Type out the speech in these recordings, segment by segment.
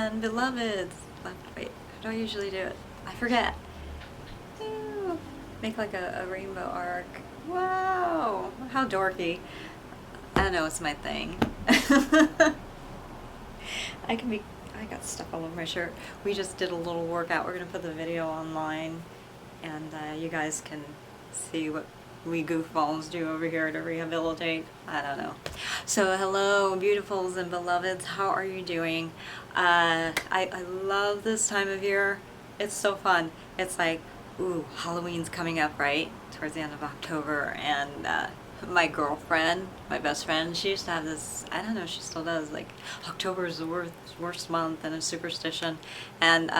and beloveds. Wait, how do I usually do it? I forget. Ooh, make like a rainbow arc. Wow, how dorky. I don't know, it's my thing. I got stuff all over my shirt. We just did a little workout. We're gonna put the video online, and you guys can see what we goofballs do over here to rehabilitate. I don't know. So hello, beautifuls and beloveds. How are you doing? I love this time of year. It's so fun. It's like, ooh, Halloween's coming up, right? Towards the end of October, and my girlfriend, my best friend, she used to have this, I don't know, she still does, like, October is the worst month and a superstition, and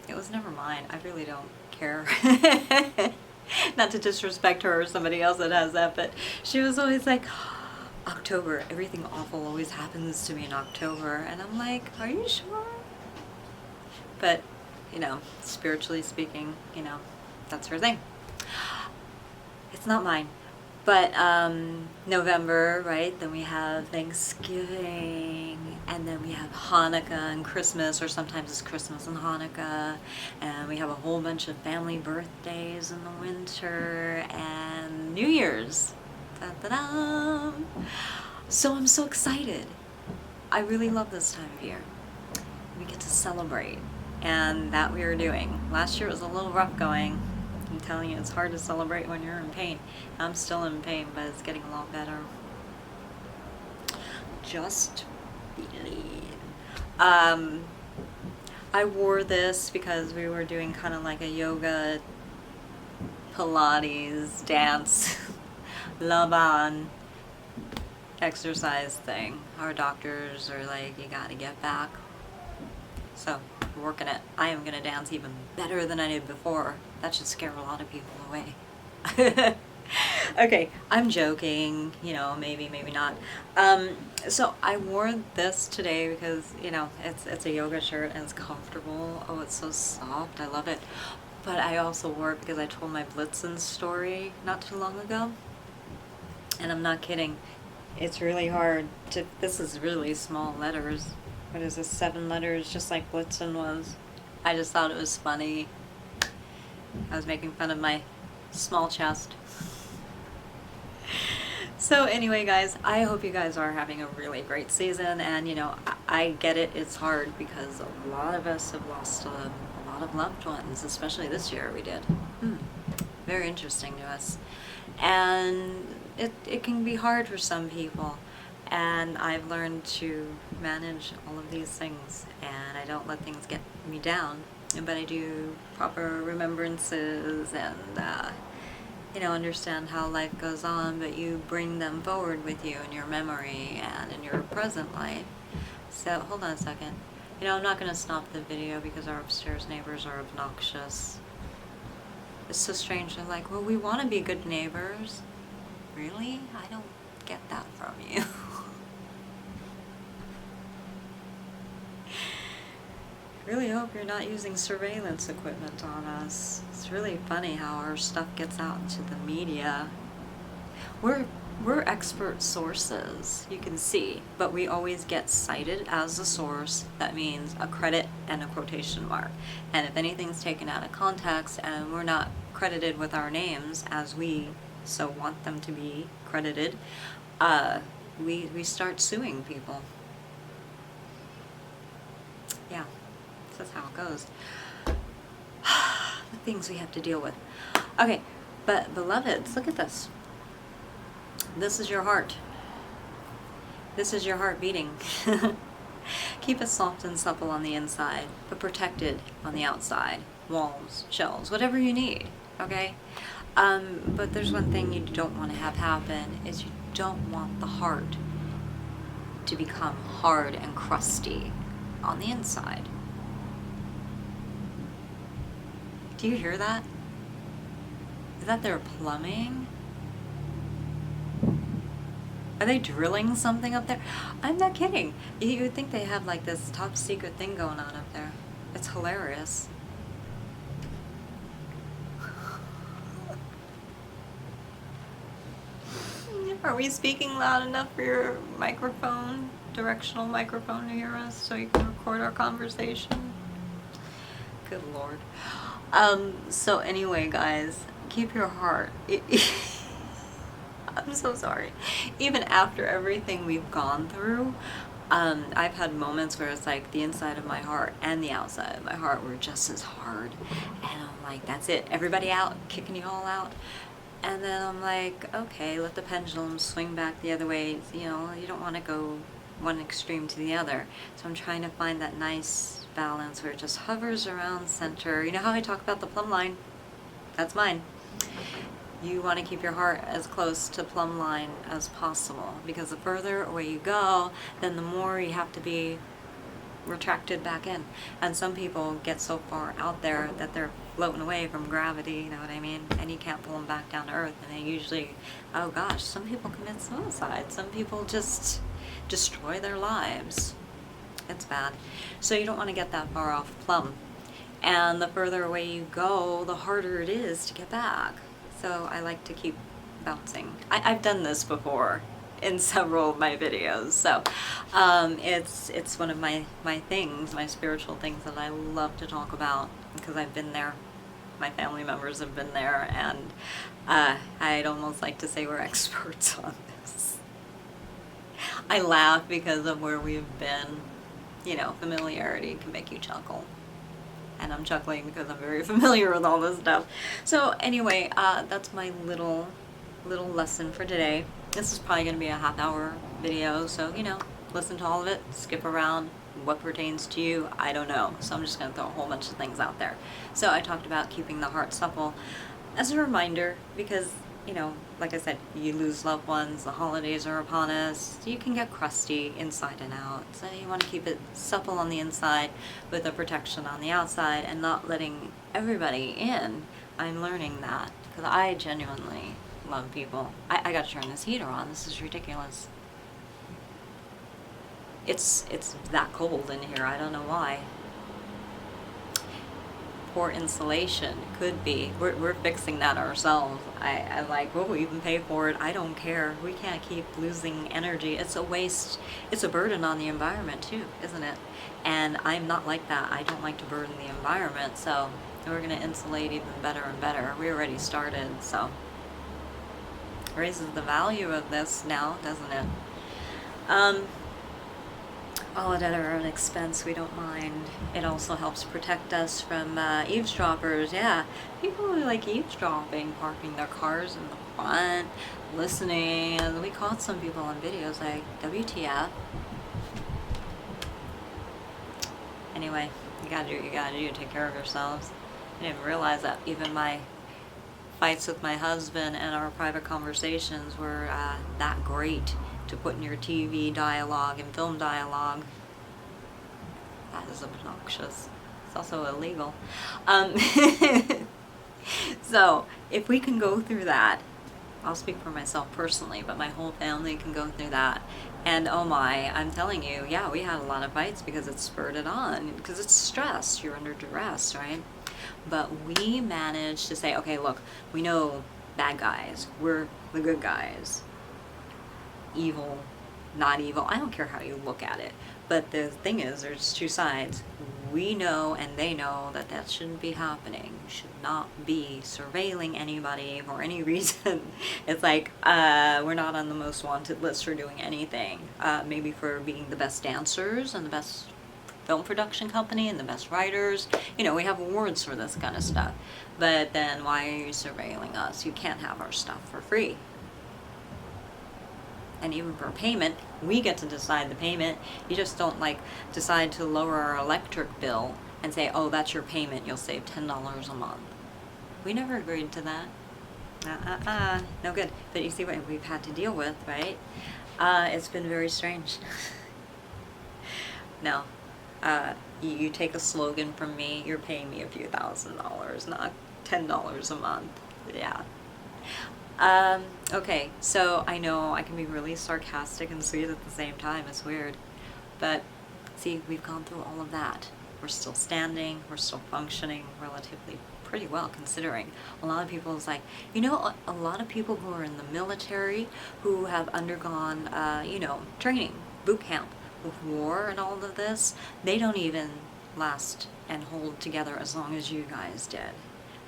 it was never mine. I really don't care. Not to disrespect her or somebody else that has that, but she was always like, October, everything awful always happens to me in October, and I'm like, are you sure? But, you know, spiritually speaking, you know, that's her thing. It's not mine. But November, right, then we have Thanksgiving, and then we have Hanukkah and Christmas, or sometimes it's Christmas and Hanukkah, and we have a whole bunch of family birthdays in the winter, and New Year's. Da-da-da. So I'm so excited. I really love this time of year. We get to celebrate, and that we are doing. Last year it was a little rough going. I'm telling you, it's hard to celebrate when you're in pain. I'm still in pain, but it's getting a lot better. Just believe. I wore this because we were doing kind of like a yoga, Pilates, dance, Laban exercise thing. Our doctors are like, you gotta get back. So, we're working it. I am gonna dance even better than I did before. That should scare a lot of people away. Okay, I'm joking, you know, maybe not. So I wore this today because, you know, it's a yoga shirt and it's comfortable. Oh, it's so soft. I love it. But I also wore it because I told my Blitzen story not too long ago. And I'm not kidding. It's really hard to, this is really small letters. What is this, 7 letters, just like Blitzen was. I just thought it was funny. I was making fun of my small chest. So anyway, guys, I hope you guys are having a really great season, and you know, I get it, it's hard because a lot of us have lost a lot of loved ones, especially this year we did. Very interesting to us. And it can be hard for some people. And I've learned to manage all of these things, and I don't let things get me down, but I do proper remembrances and, you know, understand how life goes on, but you bring them forward with you in your memory and in your present life. So, hold on a second. You know, I'm not going to stop the video because our upstairs neighbors are obnoxious. It's so strange. They're like, well, we want to be good neighbors. Really? I don't get that from you. I really hope you're not using surveillance equipment on us. It's really funny how our stuff gets out into the media. We're expert sources, you can see, but we always get cited as a source. That means a credit and a quotation mark. And if anything's taken out of context and we're not credited with our names as we so want them to be credited, we start suing people. Yeah. That's how it goes. The things we have to deal with. Okay, but beloveds, look at this. This is your heart. This is your heart beating. Keep it soft and supple on the inside, but protected on the outside. Walls, shells, whatever you need, okay? But there's one thing you don't want to have happen, is you don't want the heart to become hard and crusty on the inside. Do you hear that? Is that their plumbing? Are they drilling something up there? I'm not kidding. You would think they have like this top secret thing going on up there. It's hilarious. Are we speaking loud enough for your microphone? directional microphone to hear us so you can record our conversation? Good Lord. So anyway, guys, keep your heart. I'm so sorry. Even after everything we've gone through, I've had moments where it's like the inside of my heart and the outside of my heart were just as hard. And I'm like, that's it. Everybody out, kicking you all out. And then I'm like, okay, let the pendulum swing back the other way. You know, you don't want to go one extreme to the other. So I'm trying to find that nice balance where it just hovers around center. You know how I talk about the plumb line? That's mine. You want to keep your heart as close to plumb line as possible, because the further away you go, then the more you have to be retracted back in. And some people get so far out there that they're floating away from gravity, you know what I mean? And you can't pull them back down to earth. And they usually, oh gosh, some people commit suicide. Some people just destroy their lives. It's bad. So you don't want to get that far off plumb. And the further away you go, the harder it is to get back. So I like to keep bouncing. I've done this before in several of my videos. So it's one of my things, my spiritual things that I love to talk about, because I've been there. My family members have been there, and I'd almost like to say we're experts on this. I laugh because of where we've been. You know, familiarity can make you chuckle. And I'm chuckling because I'm very familiar with all this stuff. So anyway, that's my little lesson for today. This is probably going to be a half-hour video, so, you know, listen to all of it, skip around. What pertains to you, I don't know. So I'm just going to throw a whole bunch of things out there. So I talked about keeping the heart supple as a reminder, because, you know, like I said, you lose loved ones, the holidays are upon us, you can get crusty inside and out. So you want to keep it supple on the inside with a protection on the outside, and not letting everybody in. I'm learning that, because I genuinely love people. I got to turn this heater on. This is ridiculous. It's that cold in here. I don't know why. Poor insulation. Could be. We're fixing that ourselves. I like, we'll even pay for it. I don't care. We can't keep losing energy. It's a waste. It's a burden on the environment too, isn't it? And I'm not like that. I don't like to burden the environment. So we're going to insulate even better and better. We already started, so raises the value of this now, doesn't it? All at our own expense, we don't mind. It also helps protect us from eavesdroppers. Yeah, people who like eavesdropping, parking their cars in the front, listening. And we caught some people on videos like, WTF. Anyway, you gotta do what you gotta do to take care of yourselves. I didn't realize that even my fights with my husband and our private conversations were that great to put in your TV dialogue and film dialogue. That is obnoxious. It's also illegal. So if we can go through that, I'll speak for myself personally, but my whole family can go through that. And oh my, I'm telling you, yeah, we had a lot of fights because it spurred it on, because it's stress. You're under duress, right? But we managed to say, okay, look, we know bad guys. We're the good guys. Evil, not evil. I don't care how you look at it. But the thing is, there's two sides. We know and they know that that shouldn't be happening. You should not be surveilling anybody for any reason. It's like, we're not on the most wanted list for doing anything. Maybe for being the best dancers and the best film production company and the best writers. You know, we have awards for this kind of stuff. But then why are you surveilling us? You can't have our stuff for free. And even for payment, we get to decide the payment. You just don't like decide to lower our electric bill and say, oh, that's your payment, you'll save $10 a month. We never agreed to that. No good. But you see what we've had to deal with, right? It's been very strange. No. You take a slogan from me, you're paying me a few $1,000s, not $10 a month. Yeah. Okay, so I know I can be really sarcastic and sweet at the same time. It's weird. But see, we've gone through all of that. We're still standing, we're still functioning relatively pretty well, considering. A lot of people is like, you know, a lot of people who are in the military who have undergone, you know, training, boot camp, with war and all of this, they don't even last and hold together as long as you guys did.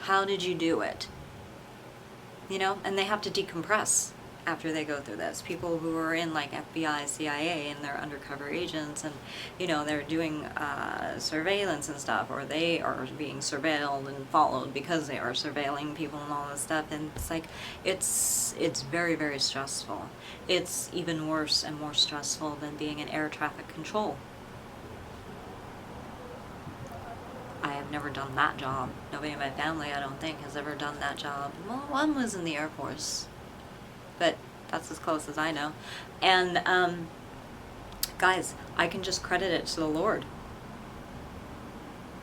How did you do it? You know, and they have to decompress after they go through this. People who are in like FBI, CIA, and they're undercover agents, and you know, they're doing surveillance and stuff, or they are being surveilled and followed because they are surveilling people and all this stuff. And it's like, it's very, very stressful. It's even worse and more stressful than being in air traffic control. I have never done that job. Nobody in my family, I don't think, has ever done that job. Well, one was in the Air Force, but that's as close as I know. And guys, I can just credit it to the Lord.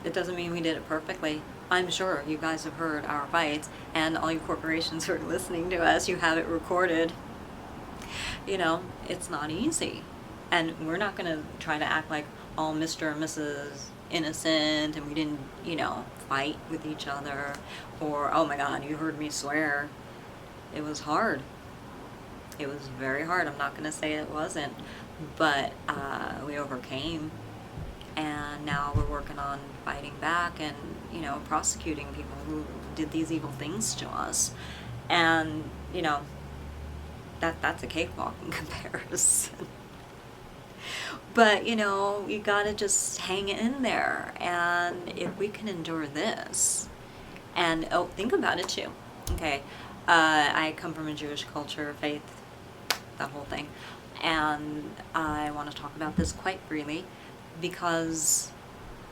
It doesn't mean we did it perfectly. I'm sure you guys have heard our fights, and all you corporations who are listening to us, you have it recorded. You know, it's not easy. And we're not going to try to act like all Mr. and Mrs. innocent and we didn't, you know, fight with each other, or oh my God, you heard me swear. It was hard. It was very hard. I'm not going to say it wasn't, but we overcame, and now we're working on fighting back and, you know, prosecuting people who did these evil things to us. And, you know, that's a cakewalk in comparison. But, you know, you gotta just hang in there. And if we can endure this, and oh, think about it too. Okay, I come from a Jewish culture, faith, that whole thing. And I want to talk about this quite freely because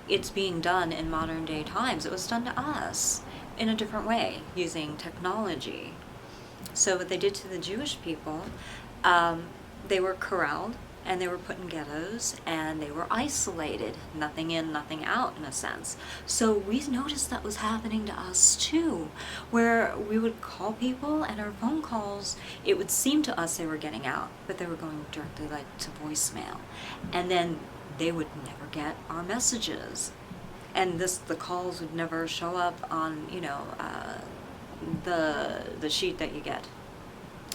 it's being done in modern day times. It was done to us in a different way, using technology. So what they did to the Jewish people, they were corralled, and they were put in ghettos, and they were isolated, nothing in, nothing out, in a sense. So we noticed that was happening to us too, where we would call people, and our phone calls, it would seem to us they were getting out, but they were going directly like to voicemail, and then they would never get our messages, and the calls would never show up on, you know, the sheet that you get,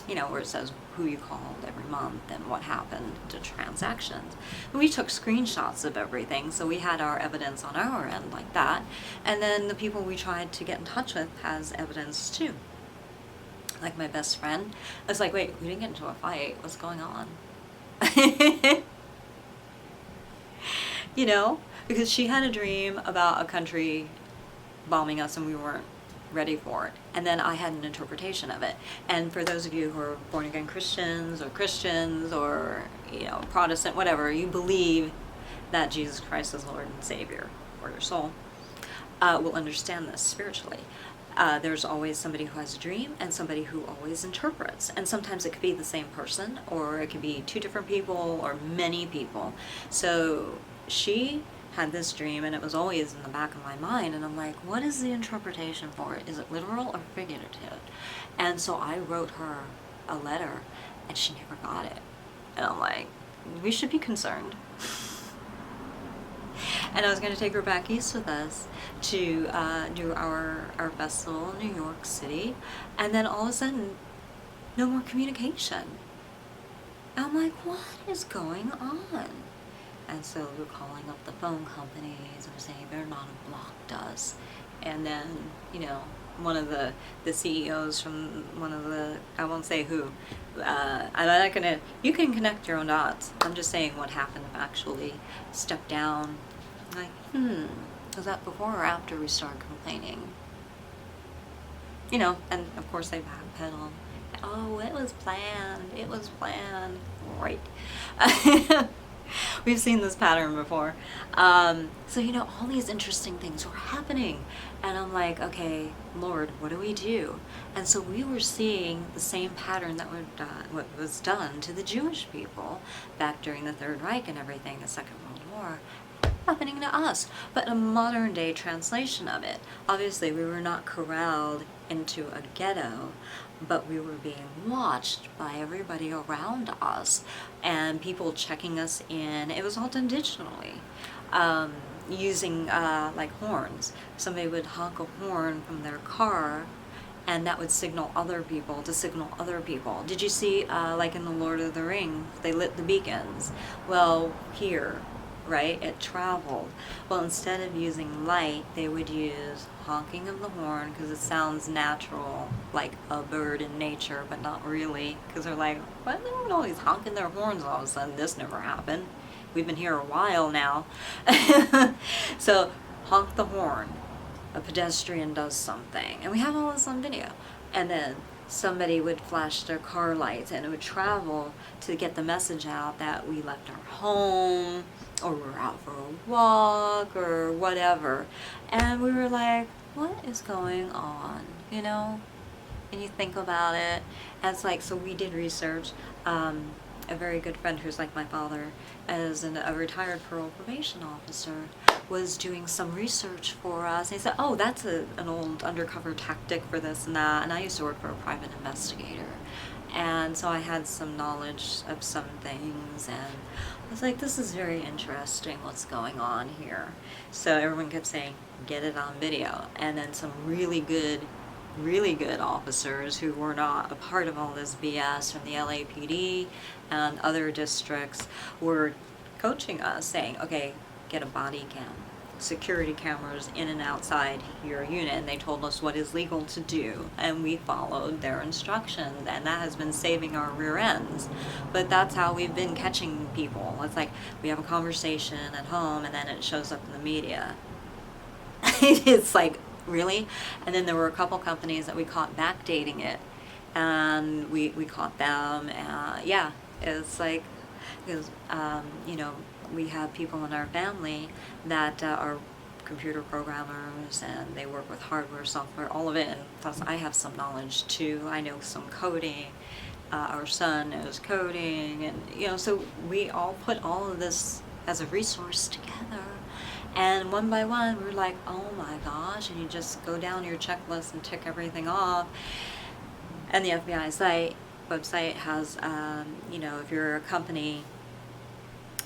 you know, where it says who you called every month and what happened to transactions. We took screenshots of everything, so we had our evidence on our end like that. And then the people we tried to get in touch with has evidence too. Like my best friend, I was like, wait, we didn't get into a fight. What's going on? You know, because she had a dream about a country bombing us and we weren't ready for it, and then I had an interpretation of it. And for those of you who are born again Christians or you know, Protestant, whatever, you believe that Jesus Christ is Lord and Savior for your soul, will understand this spiritually. There's always somebody who has a dream and somebody who always interprets, and sometimes it could be the same person, or it could be two different people or many people. So she had this dream, and it was always in the back of my mind, and I'm like, what is the interpretation for it? Is it literal or figurative? And so I wrote her a letter, and she never got it. And I'm like, we should be concerned. And I was going to take her back east with us to do our festival in New York City, and then all of a sudden, no more communication. And I'm like, what is going on? And so we're calling up the phone companies and we're saying they're not have blocked us. And then, you know, one of the CEOs from one of the, I won't say who, I'm not gonna, you can connect your own dots. I'm just saying what happened actually stepped down. Like, was that before or after we started complaining? You know, and of course they backpedal. Oh, it was planned. It was planned. Right. We've seen this pattern before. So, you know, all these interesting things were happening. And I'm like, okay, Lord, what do we do? And so we were seeing the same pattern that what was done to the Jewish people back during the Third Reich and everything, the Second World War, happening to us. But a modern day translation of it. Obviously, we were not corralled into a ghetto, but we were being watched by everybody around us, and people checking us in. It was all done digitally, using like horns. Somebody would honk a horn from their car, and that would signal other people to signal other people. Did you see, like in the Lord of the Rings, they lit the beacons? Well, here, right, it traveled. Well, instead of using light, they would use honking of the horn, because it sounds natural, like a bird in nature, but not really, because they're like, why are they always honking their horns all of a sudden? This never happened. We've been here a while now. So, honk the horn. A pedestrian does something, and we have all this on video, and then somebody would flash their car lights, and it would travel to get the message out that we left our home, or we're out for a walk, or whatever. And we were like, what is going on, you know? And you think about it, and it's like, so we did research. A very good friend who's like my father, as a retired parole probation officer, was doing some research for us. And he said, oh, that's an old undercover tactic for this and that. And I used to work for a private investigator. And so I had some knowledge of some things. And I was like, this is very interesting what's going on here. So everyone kept saying, get it on video. And then some really good officers who were not a part of all this BS from the LAPD and other districts were coaching us, saying, okay, get a body cam, security cameras in and outside your unit, and they told us what is legal to do, and we followed their instructions, and that has been saving our rear ends. But that's how we've been catching people. It's like we have a conversation at home, and then it shows up in the media. It's like, really? And then there were a couple companies that we caught backdating it, and we caught them. Yeah, it's like, because you know, we have people in our family that are computer programmers, and they work with hardware, software, all of it, and plus I have some knowledge too. I know some coding. Our son knows coding, and you know, so we all put all of this as a resource together. And one by one, we're like, oh my gosh, and you just go down your checklist and tick everything off. And the FBI website has, you know, if you're a company,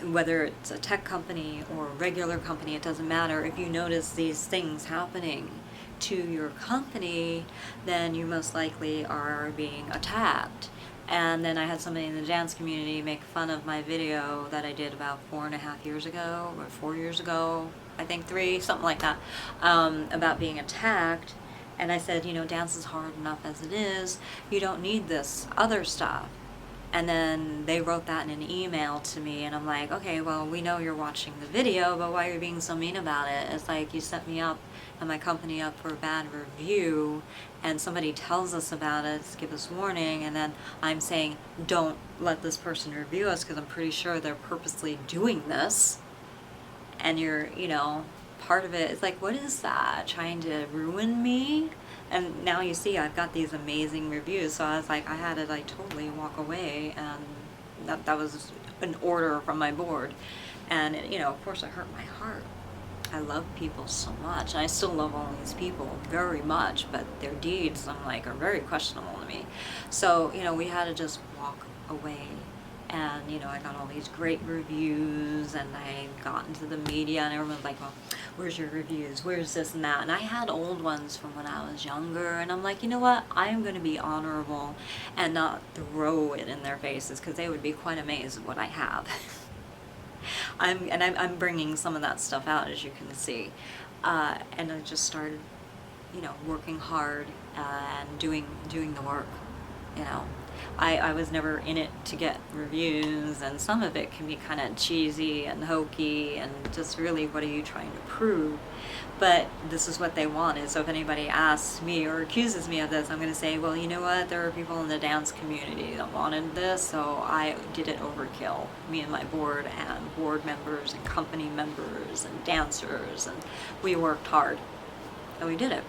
whether it's a tech company or a regular company, it doesn't matter. If you notice these things happening to your company, then you most likely are being attacked. And then I had somebody in the dance community make fun of my video that I did about 4.5 years ago, or 4 years ago, I think 3, something like that, about being attacked. And I said, you know, dance is hard enough as it is. You don't need this other stuff. And then they wrote that in an email to me, and I'm like, okay, well, we know you're watching the video, but why are you being so mean about it? It's like you set me up and my company up for a bad review, and somebody tells us about it to give us warning, and then I'm saying, don't let this person review us because I'm pretty sure they're purposely doing this. And you're, you know, part of it is like, what is that? Trying to ruin me? And now you see I've got these amazing reviews, so I was like, I had to like totally walk away, and that was an order from my board. And it, you know, of course it hurt my heart. I love people so much, and I still love all these people very much, but their deeds, I'm like, are very questionable to me. So, you know, we had to just walk away. And, you know, I got all these great reviews, and I got into the media, and everyone was like, well, where's your reviews? Where's this and that? And I had old ones from when I was younger, and I'm like, you know what? I'm going to be honorable and not throw it in their faces, because they would be quite amazed at what I have. I'm bringing some of that stuff out, as you can see. And I just started, you know, working hard and doing the work, you know. I was never in it to get reviews, and some of it can be kind of cheesy and hokey and just really, what are you trying to prove? But this is what they wanted, so if anybody asks me or accuses me of this, I'm going to say, well, you know what, there are people in the dance community that wanted this, so I did it overkill. Me and my board and board members and company members and dancers, and we worked hard, and we did it.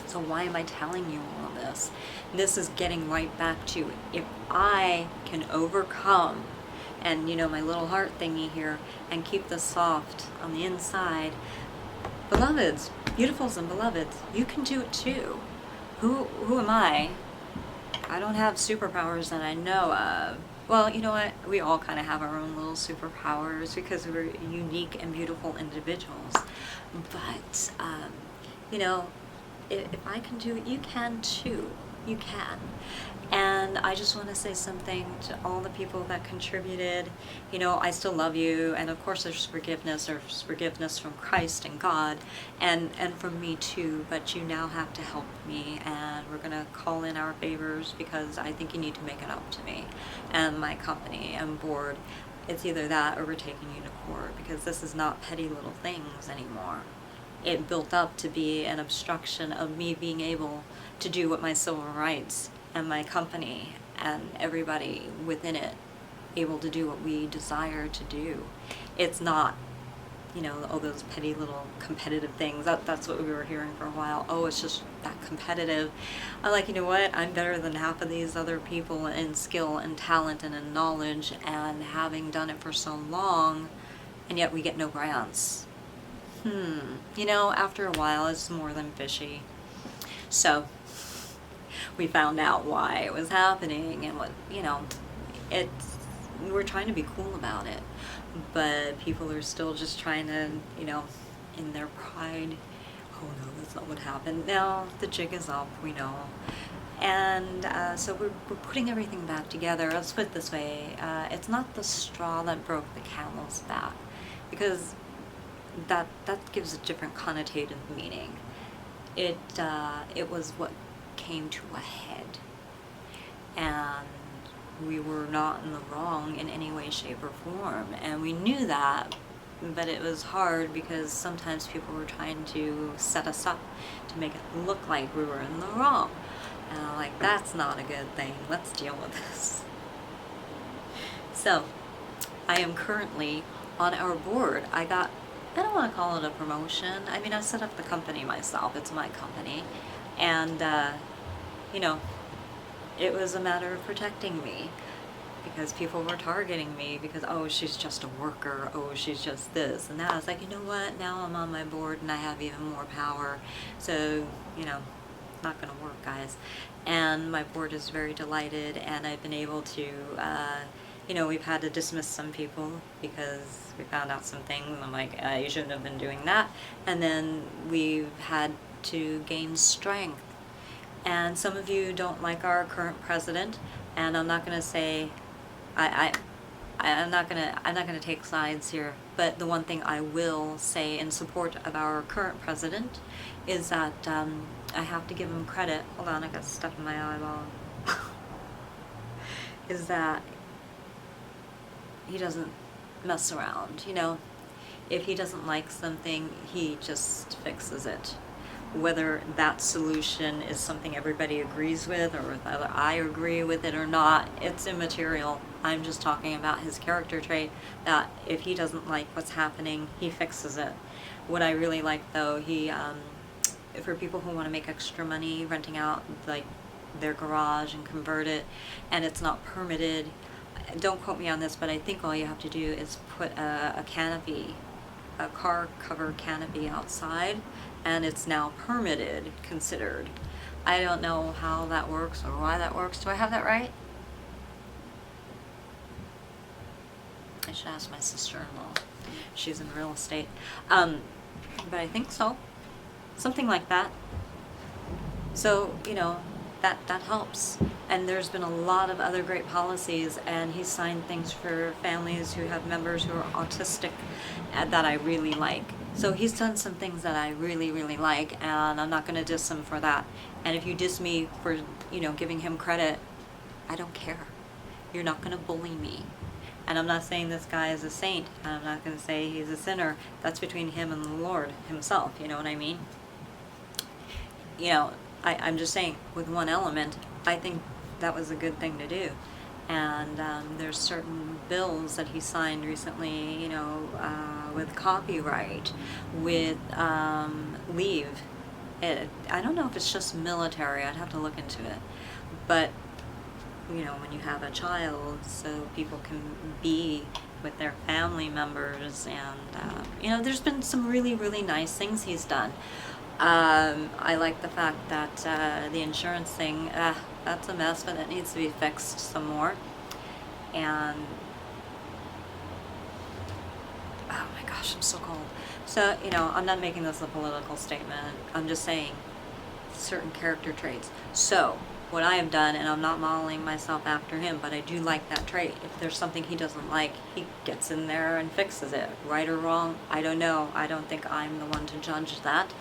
So why am I telling you all of this? This is getting right back to, if I can overcome, and you know, my little heart thingy here, and keep this soft on the inside, beloveds, beautifuls and beloveds, you can do it too. Who am I? I don't have superpowers that I know of. Well, you know what? We all kind of have our own little superpowers because we're unique and beautiful individuals. But, you know, if I can do it, you can too. You can. And I just want to say something to all the people that contributed. You know, I still love you, and of course there's forgiveness from Christ and God, and from me too, but you now have to help me, and we're going to call in our favors, because I think you need to make it up to me and my company and board. It's either that or we're taking you to court, because this is not petty little things anymore. It built up to be an obstruction of me being able to do what my civil rights and my company and everybody within it able to do what we desire to do. It's not, you know, all those petty little competitive things. That's what we were hearing for a while. Oh, it's just that competitive. I'm like, you know what? I'm better than half of these other people in skill and talent and in knowledge, and having done it for so long, and yet we get no grants. You know, after a while, it's more than fishy. So we found out why it was happening, and what, you know, we're trying to be cool about it, but people are still just trying to, you know, in their pride, oh no, that's not what happened. Now the jig is up, we know. And so we're putting everything back together. Let's put it this way, it's not the straw that broke the camel's back, because that gives a different connotative meaning. It was what came to a head, and we were not in the wrong in any way, shape, or form, and we knew that, but it was hard because sometimes people were trying to set us up to make it look like we were in the wrong, and I'm like, that's not a good thing. Let's deal with this. So I am currently on our board. I don't want to call it a promotion. I mean, I set up the company myself. It's my company. And, you know, it was a matter of protecting me, because people were targeting me because, oh, she's just a worker. Oh, she's just this and that. I was like, you know what? Now I'm on my board and I have even more power. So, you know, not going to work, guys. And my board is very delighted, and I've been able to, you know, we've had to dismiss some people because we found out some things. I'm like, you shouldn't have been doing that. And then we've had to gain strength. And some of you don't like our current president, and I'm not going to say, I'm not gonna take sides here. But the one thing I will say in support of our current president is that I have to give him credit. Hold on, I got stuff in my eyeball. Is that he doesn't mess around, you know. If he doesn't like something, he just fixes it. Whether that solution is something everybody agrees with, or whether I agree with it or not, it's immaterial. I'm just talking about his character trait, that if he doesn't like what's happening, he fixes it. What I really like, though, he, for people who want to make extra money renting out like their garage and convert it, and it's not permitted, don't quote me on this, but I think all you have to do is put a canopy, a car cover canopy outside, and it's now permitted, considered. I don't know how that works or why that works. Do I have that right? I should ask my sister-in-law. She's in real estate. But I think so. Something like that. So, you know, that helps. And there's been a lot of other great policies, and he's signed things for families who have members who are autistic that I really like. So he's done some things that I really, really like, and I'm not going to diss him for that. And if you diss me for, you know, giving him credit, I don't care. You're not going to bully me. And I'm not saying this guy is a saint, and I'm not going to say he's a sinner. That's between him and the Lord himself, you know what I mean? You know, I'm just saying, with one element, I think that was a good thing to do. And there's certain bills that he signed recently, you know, with copyright, with leave. I don't know if it's just military. I'd have to look into it. But, you know, when you have a child, so people can be with their family members, and, you know, there's been some really, really nice things he's done. I like the fact that the insurance thing, that's a mess, but it needs to be fixed some more. And, oh my gosh, I'm so cold. So, you know, I'm not making this a political statement. I'm just saying, certain character traits. So what I have done, and I'm not modeling myself after him, but I do like that trait. If there's something he doesn't like, he gets in there and fixes it. Right or wrong, I don't know. I don't think I'm the one to judge that.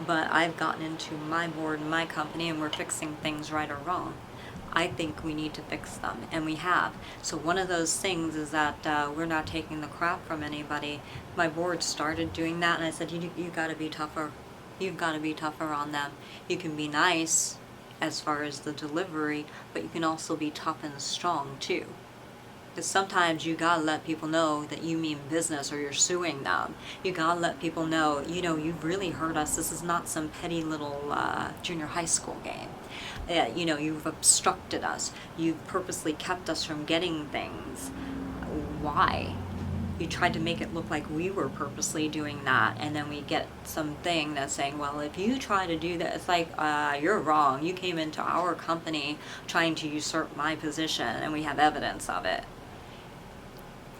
But I've gotten into my board and my company, and we're fixing things right or wrong. I think we need to fix them, and we have. So one of those things is that we're not taking the crap from anybody. My board started doing that, and I said, you got to be tougher. You've got to be tougher on them. You can be nice as far as the delivery, but you can also be tough and strong too. Because sometimes you gotta let people know that you mean business, or you're suing them. You gotta let people know, you've really hurt us. This is not some petty little junior high school game. You've obstructed us. You've purposely kept us from getting things. Why? You tried to make it look like we were purposely doing that, and then we get something that's saying, well, if you try to do that, it's like, you're wrong. You came into our company trying to usurp my position, and we have evidence of it.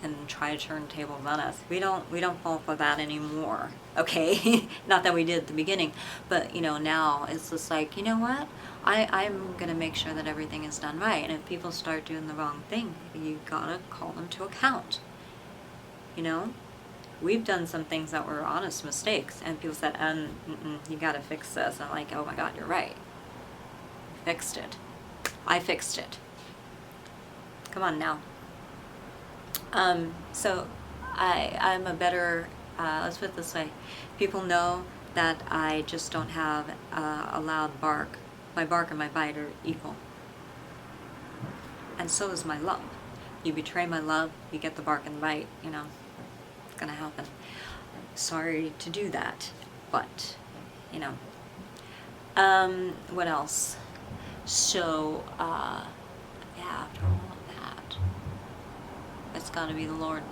And try to turn tables on us. We don't fall for that anymore, okay? Not that we did at the beginning, but now it's just like, you know what? I'm gonna make sure that everything is done right, and if people start doing the wrong thing, you gotta call them to account. We've done some things that were honest mistakes, and people said, you gotta fix this. And I'm like, oh my God, you're right. Fixed it. I fixed it. Come on now. So I'm a better, let's put it this way. People know that I just don't have a loud bark. My bark and my bite are equal. And so is my love. You betray my love, you get the bark and the bite, it's gonna happen. Sorry to do that, but, what else? So, yeah, after all of that, it's gotta be the Lord.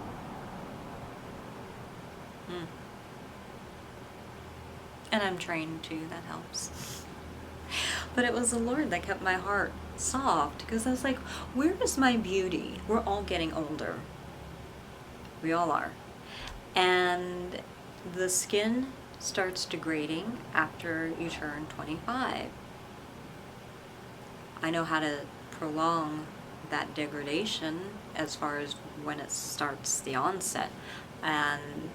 And I'm trained too, that helps. But it was the Lord that kept my heart soft, because I was like, where is my beauty? We're all getting older. We all are. And the skin starts degrading after you turn 25. I know how to prolong that degradation as far as when it starts the onset. And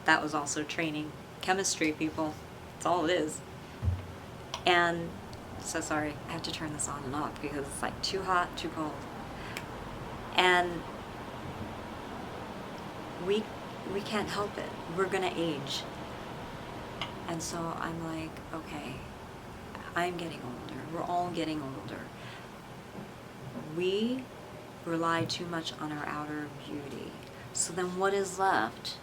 that was also training chemistry, people. That's all it is. And so sorry, I have to turn this on and off because it's like too hot, too cold. And we can't help it. We're gonna age. And so I'm like, okay, I'm getting older. We're all getting older. We rely too much on our outer beauty. So then what is left?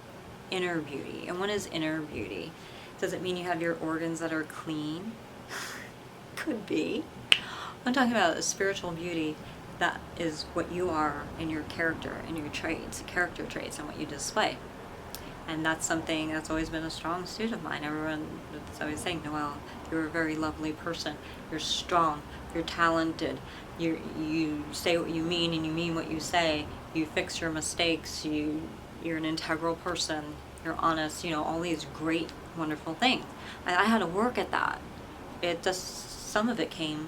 Inner beauty. And what is inner beauty? Does it mean you have your organs that are clean? Could be. I'm talking about a spiritual beauty. That is what you are in your character and your traits, character traits, and what you display. And that's something that's always been a strong suit of mine. Everyone is always saying, Noelle, you're a very lovely person. You're strong. You're talented. You say what you mean, and you mean what you say. You fix your mistakes. You're an integral person. You're honest. All these great, wonderful things. I had to work at that. Some of it came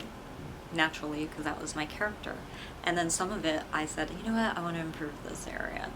naturally because that was my character. And then some of it, I said, you know what, I want to improve this area.